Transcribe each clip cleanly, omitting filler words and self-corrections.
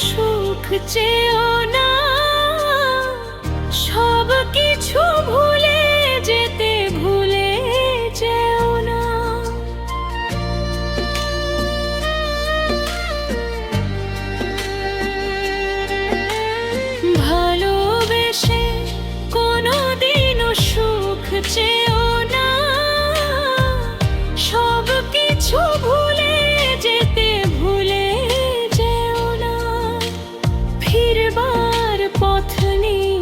সুখ চেয়েও না, সব কিছু ভুলে যেতে ভুলে যেও না। ভালোবেসে কোনোদিনও সুখ চেয়েও না, সব কিছু ভুলে যেতে ভুলে যেও না। ফিরবার পথ নেই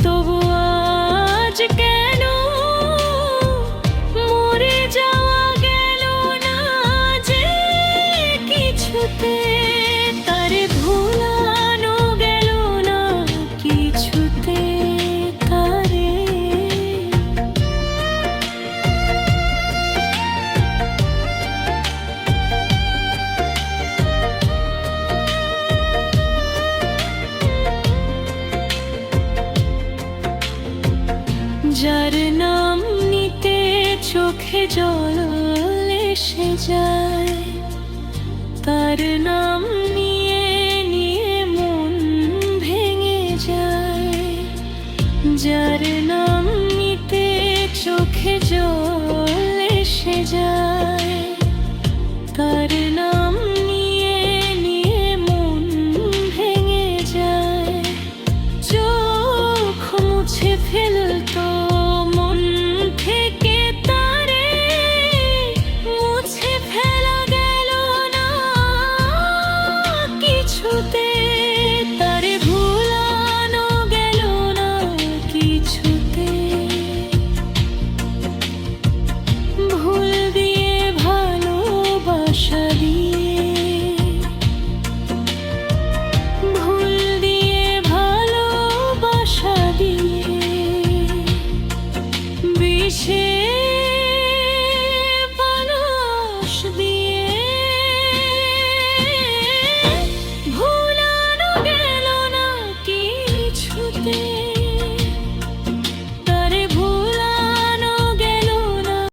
তবু আজ কেন মরে যাওয়া গেল না যে কিছুতে, তারে ভুলানো গেল না কিছুতে তারে। যার নাম নিতে চোখে জল এসে যায়, তার নাম